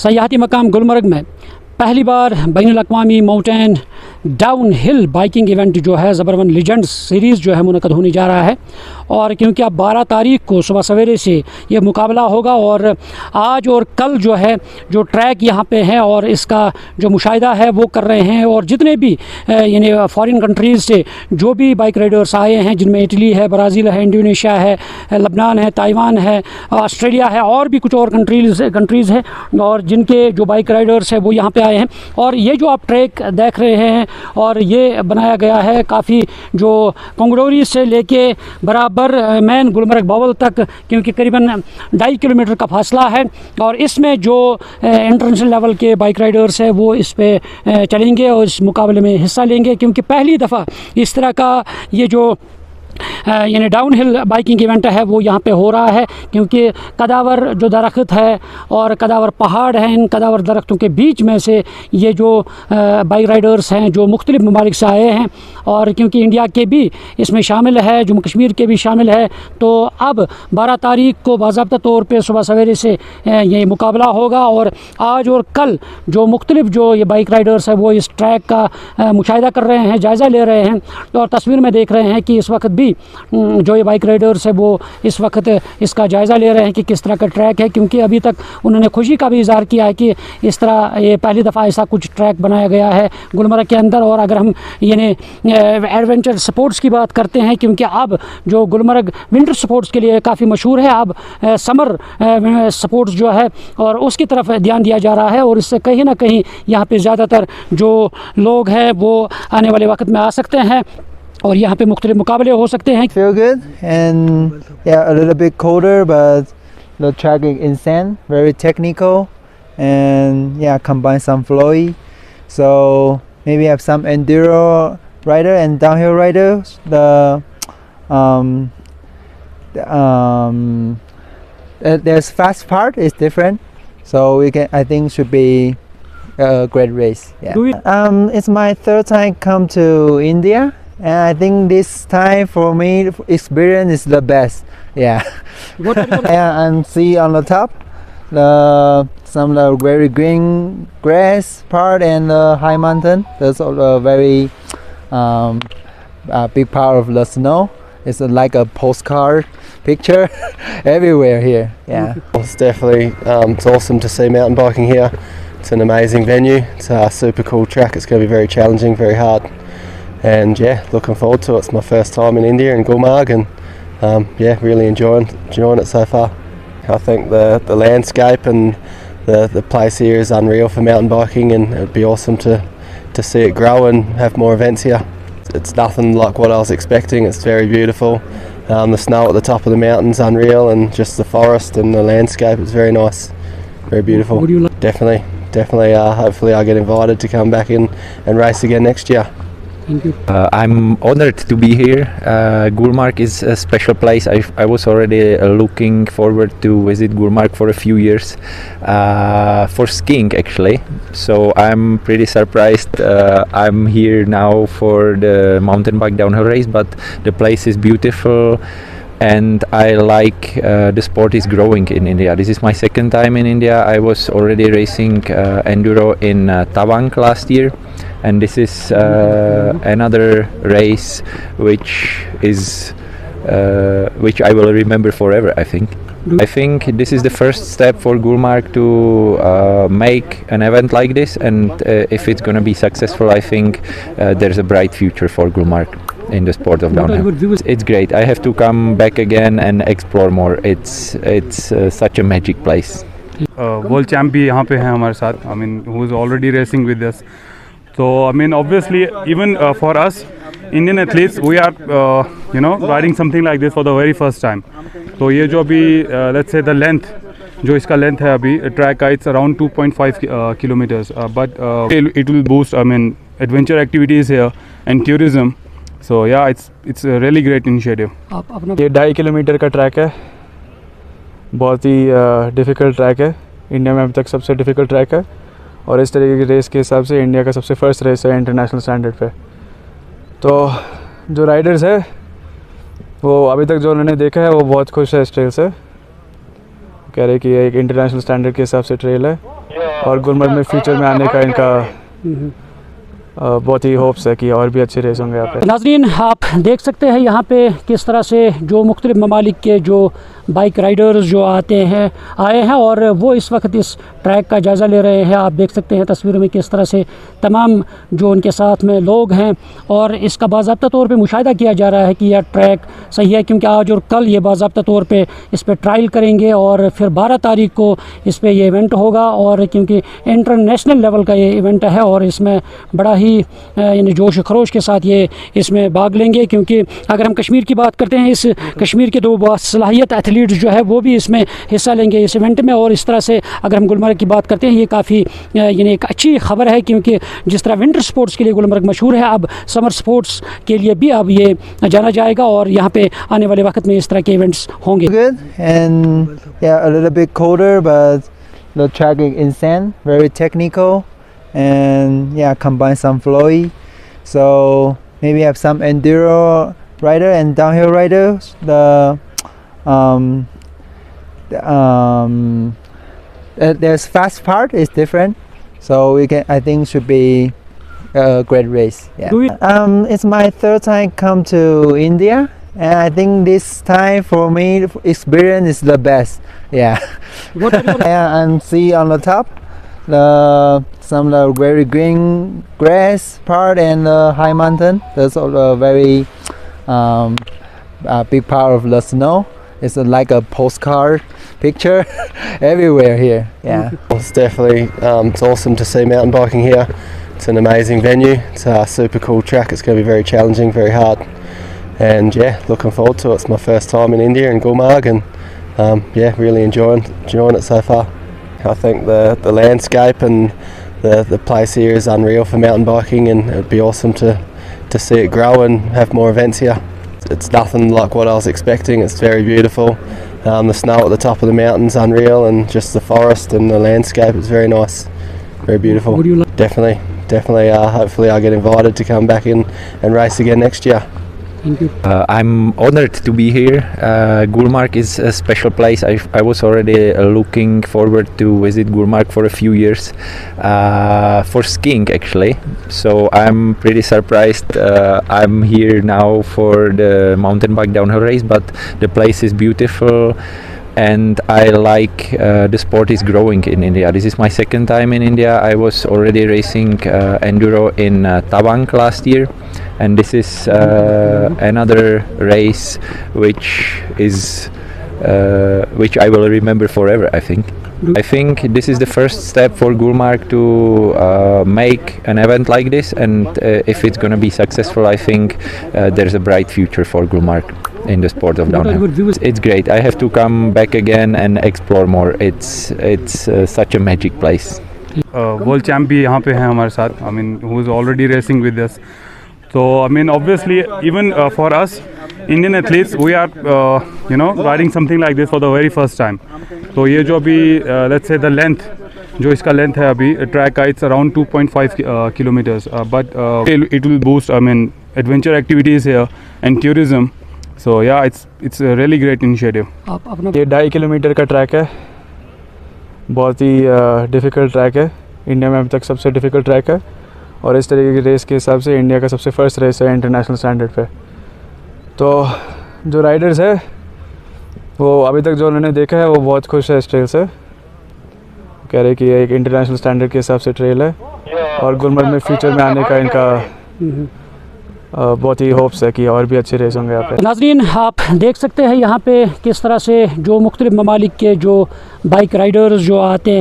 सयाहती मकाम गुलमर्ग में पहली बार बैनुल-अक़वामी mountain downhill biking event जो है ज़बर वन लीजेंड्स सीरीज़ जो है मुनक़द होने जा रहा है। और क्योंकि अब 12 तारीख को सुबह सवेरे से ये मुकाबला होगा और आज और कल जो है जो ट्रैक यहाँ पे है और इसका जो मुशाहिदा है वो कर रहे हैं। और जितने भी यानी फ़ॉरेन कंट्रीज़ से जो भी बाइक राइडर्स आए हैं, जिनमें इटली है, ब्राज़ील है, इंडोनेशिया है, लबनान है, ताइवान है, ऑस्ट्रेलिया है और भी कुछ और कंट्रीज़ हैं और जिनके जो बाइक राइडर्स हैं वो यहाँ पे आए हैं। और ये जो आप ट्रैक देख रहे हैं और ये बनाया गया है काफ़ी जो कंगड़ोरी से लेके बराबर मैन गुलमर्ग बावल तक, क्योंकि करीबन 2.5 किलोमीटर का फासला है। और इसमें जो इंटरनेशनल लेवल के बाइक राइडर्स हैं वो इस पे चलेंगे और इस मुकाबले में हिस्सा लेंगे, क्योंकि पहली दफ़ा इस तरह का ये जो यानी डाउन हिल बाइकिंग इवेंट है वो यहाँ पे हो रहा है। क्योंकि कदावर जो दरख्त है और कदावर पहाड़ हैं, इन कदावर दरख्तों के बीच में से ये जो बाइक राइडर्स हैं जो मुख्तलिफ़ ममालिक से आए हैं, और क्योंकि इंडिया के भी इसमें शामिल है, जम्मू कश्मीर के भी शामिल है, तो अब 12 तारीख को बाज़ाब्ता तौर पे सुबह सवेरे से ये मुकाबला होगा। और आज और कल जो मुख्तलिफ़ जो ये बाइक राइडर्स है वो इस ट्रैक का मुशाहिदा कर रहे हैं, जायज़ा ले रहे हैं। और तस्वीर में देख रहे हैं कि इस वक्त भी जो ये बाइक राइडर्स है वो इस वक्त इसका जायज़ा ले रहे हैं कि किस तरह का ट्रैक है। क्योंकि अभी तक उन्होंने खुशी का भी इज़हार किया है कि इस तरह ये पहली दफ़ा ऐसा कुछ ट्रैक बनाया गया है गुलमर्ग के अंदर। और अगर हम यानी एडवेंचर स्पोर्ट्स की बात करते हैं, क्योंकि अब जो गुलमर्ग विंटर स्पोर्ट्स के लिए काफ़ी मशहूर है, अब समर स्पोर्ट्स जो है और उसकी तरफ ध्यान दिया जा रहा है। और इससे कहीं ना कहीं यहाँ पे ज़्यादातर जो लोग हैं वो आने वाले वक्त में आ सकते हैं और यहाँ पे मुख्तलिफ मुकाबले हो सकते हैं। Feel good and yeah, a little bit colder, but the track is insane, very technical, and yeah, combine some flowy. So maybe have some enduro rider and downhill riders. There's fast part is different, so I think should be a great race. Yeah. It's my third time come to India. And I think this time for me experience is the best. Yeah. Yeah, and see on the top some very green grass part and the high mountain. There's a very big part of the snow. It's like a postcard picture everywhere here. Yeah. It's definitely it's awesome to see mountain biking here. It's an amazing venue. It's a super cool track. It's going to be very challenging, very hard. And yeah, looking forward to it. It's my first time in India in Gulmarg, and yeah, really enjoying it so far. I think the landscape and the place here is unreal for mountain biking, and it'd be awesome to see it grow and have more events here. It's nothing like what I was expecting. It's very beautiful. The snow at the top of the mountain's unreal, and just the forest and the landscape is very nice, very beautiful. Definitely. Hopefully I get invited to come back in and race again next year. Thank you. I'm honored to be here. Gulmarg is a special place. I was already looking forward to visit Gulmarg for a few years for skiing actually. So I'm pretty surprised. I'm here now for the mountain bike downhill race, but the place is beautiful. And I like the sport is growing in India. This is my second time in India. I was already racing enduro in Tawang last year, and this is another race which I will remember forever, I think. I think this is the first step for Gulmarg to make an event like this, and if it's going to be successful, I think there's a bright future for Gulmarg in the sport of downhill. It's great. I have to come back again and explore more. It's such a magic place. World champ भी यहाँ पे हैं हमारे साथ. I mean, who is already racing with us. So I mean, obviously, even for us Indian athletes, we are riding something like this for the very first time. तो ये जो अभी let's say the length, जो इसका length है अभी track का, it's around 2.5 kilometers. But it will boost, I mean, adventure activities here and tourism. So yeah, it's a really great initiative. ये 2.5 किलोमीटर का ट्रैक है, बहुत ही डिफ़िकल्ट ट्रैक है, इंडिया में अब तक सबसे डिफ़िकल्ट ट्रैक है, और इस तरीके की रेस के हिसाब से इंडिया का सबसे फर्स्ट रेस है इंटरनेशनल स्टैंडर्ड पे। तो जो राइडर्स है वो अभी तक जो उन्होंने देखा है वो बहुत खुश है इस ट्रेल से, कह रहे कि ये एक इंटरनेशनल स्टैंडर्ड के हिसाब से ट्रेल है। और गुलमर्ग में फ्यूचर में आने का इनका बहुत ही होप्स है कि और भी अच्छे रेस होंगे यहाँ पे। नाज़रीन, आप देख सकते हैं यहाँ पे किस तरह से जो मुख्तलिफ ममालिक के जो बाइक राइडर्स जो आए हैं और वो इस वक्त इस ट्रैक का जायज़ा ले रहे हैं। आप देख सकते हैं तस्वीरों में किस तरह से तमाम जो उनके साथ में लोग हैं और इसका बाज़ाब्ता तौर पे मुशाहिदा किया जा रहा है कि यह ट्रैक सही है, क्योंकि आज और कल ये बाज़ाब्ता तौर पे इस पर ट्रायल करेंगे और फिर 12 तारीख को इस पर ये इवेंट होगा। और क्योंकि इंटरनेशनल लेवल का ये इवेंट है और इसमें बड़ा ही यानी जोश खरोश के साथ ये इसमें भाग लेंगे, क्योंकि अगर हम कश्मीर की बात करते हैं, इस कश्मीर के 2 बासलाहियत एथलीट्स जो है वो भी इसमें हिस्सा लेंगे इस इवेंट में। और इस तरह से अगर हम गुलमर्ग की बात करते हैं, ये काफ़ी यानी एक अच्छी खबर है, क्योंकि जिस तरह विंटर स्पोर्ट्स के लिए गुलमर्ग मशहूर है, अब समर स्पोर्ट्स के लिए भी अब ये जाना जाएगा और यहाँ पे आने वाले वक्त में इस तरह के इवेंट्स होंगे। Good and yeah, a little bit colder, but the track is insane, very technical, and yeah, combine some flowy. So maybe have some enduro rider and downhill riders. There's fast part is different, so we can, I think, should be a great race. Yeah. It's my 3rd time come to India, and I think this time for me experience is the best. Yeah. What are your Yeah, and see on the top some of the very green grass part and the high mountain. There's a very big part of the snow. It's like a postcard picture everywhere here. Yeah. It's definitely it's awesome to see mountain biking here. It's an amazing venue. It's a super cool track. It's going to be very challenging, very hard, and yeah, looking forward to it. It's my first time in India in Gulmarg, and yeah, really enjoying it so far. I think the landscape and the place here is unreal for mountain biking, and it'd be awesome to see it grow and have more events here. It's nothing like what I was expecting. It's very beautiful. The snow at the top of the mountain's unreal, and just the forest and the landscape is very nice, very beautiful. Would you like- Definitely. Hopefully I get invited to come back in and race again next year. Thank you. I'm honored to be here. Gulmarg is a special place. I was already looking forward to visit Gulmarg for a few years for skiing actually. So I'm pretty surprised. I'm here now for the mountain bike downhill race, but the place is beautiful. And I like the sport is growing in India. This is my 2nd time in India. I was already racing enduro in Tawang last year, and this is another race which I will remember forever, I think. I think this is the first step for Gulmarg to make an event like this, and if it's going to be successful, I think there's a bright future for Gulmarg in the sport of downhill. It's great. I have to come back again and explore more. It's such a magic place. World champ भी यहाँ पे हैं हमारे साथ. I mean, who is already racing with us. So I mean, obviously, even for us Indian athletes, we are riding something like this for the very first time. तो ये जो अभी let's say the length, जो इसका length है अभी track का, it's around 2.5 kilometers, but it will boost, I mean, adventure activities here and tourism. So yeah, it's a really great initiative. आप अपना ये 2.5 किलोमीटर का ट्रैक है, बहुत ही डिफ़िकल्ट ट्रैक है, इंडिया में अभी तक सबसे डिफ़िकल्ट ट्रैक है, और इस तरीके की रेस के हिसाब से इंडिया का सबसे फर्स्ट रेस है इंटरनेशनल स्टैंडर्ड पे। तो जो राइडर्स है वो अभी तक जो उन्होंने देखा है वो बहुत खुश है इस ट्रेल से, कह रहे कि ये एक इंटरनेशनल स्टैंडर्ड के हिसाब से ट्रेल है, और गुलमर्ग में फ्यूचर में आने का इनका बहुत ही होप्स है कि और भी अच्छे रेस होंगे यहाँ पे। नाज़रीन, आप देख सकते हैं यहाँ पे किस तरह से जो मुख्तलिफ ममालिक के जो बाइक राइडर्स जो आए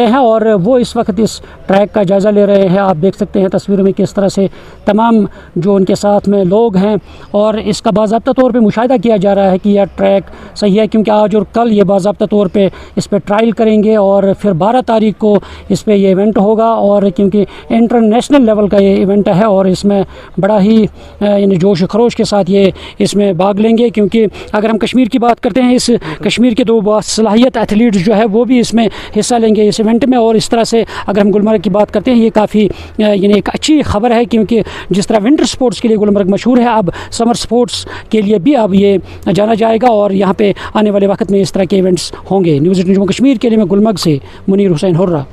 हैं और वो इस वक्त इस ट्रैक का जायज़ा ले रहे हैं। आप देख सकते हैं तस्वीरों में किस तरह से तमाम जो उनके साथ में लोग हैं और इसका बाज़ाब्ता तौर पे मुशाहिदा किया जा रहा है कि यह ट्रैक सही है, क्योंकि आज और कल ये बाज़ाब्ता तौर पे इस पर ट्रायल करेंगे और फिर 12 तारीख को इस पर ये इवेंट होगा। और क्योंकि इंटरनेशनल लेवल का ये इवेंट है और इसमें बड़ा ही यानी जोश खरोश के साथ ये इसमें भाग लेंगे, क्योंकि अगर हम कश्मीर की बात करते हैं, इस कश्मीर के 2 बासलाहियत एथलीट्स जो है वो भी इसमें हिस्सा लेंगे इस इवेंट में। और इस तरह से अगर हम गुलमर्ग की बात करते हैं, ये काफ़ी यानी एक अच्छी खबर है, क्योंकि जिस तरह विंटर स्पोर्ट्स के लिए गुलमर्ग मशहूर है, अब समर स्पोर्ट्स के लिए भी अब ये जाना जाएगा और यहाँ पे आने वाले वक्त में इस तरह के इवेंट्स होंगे। न्यूज़ 18 जम्मू कश्मीर के लिए मैं गुलमर्ग से मुनीर हुसैन हुर्रा।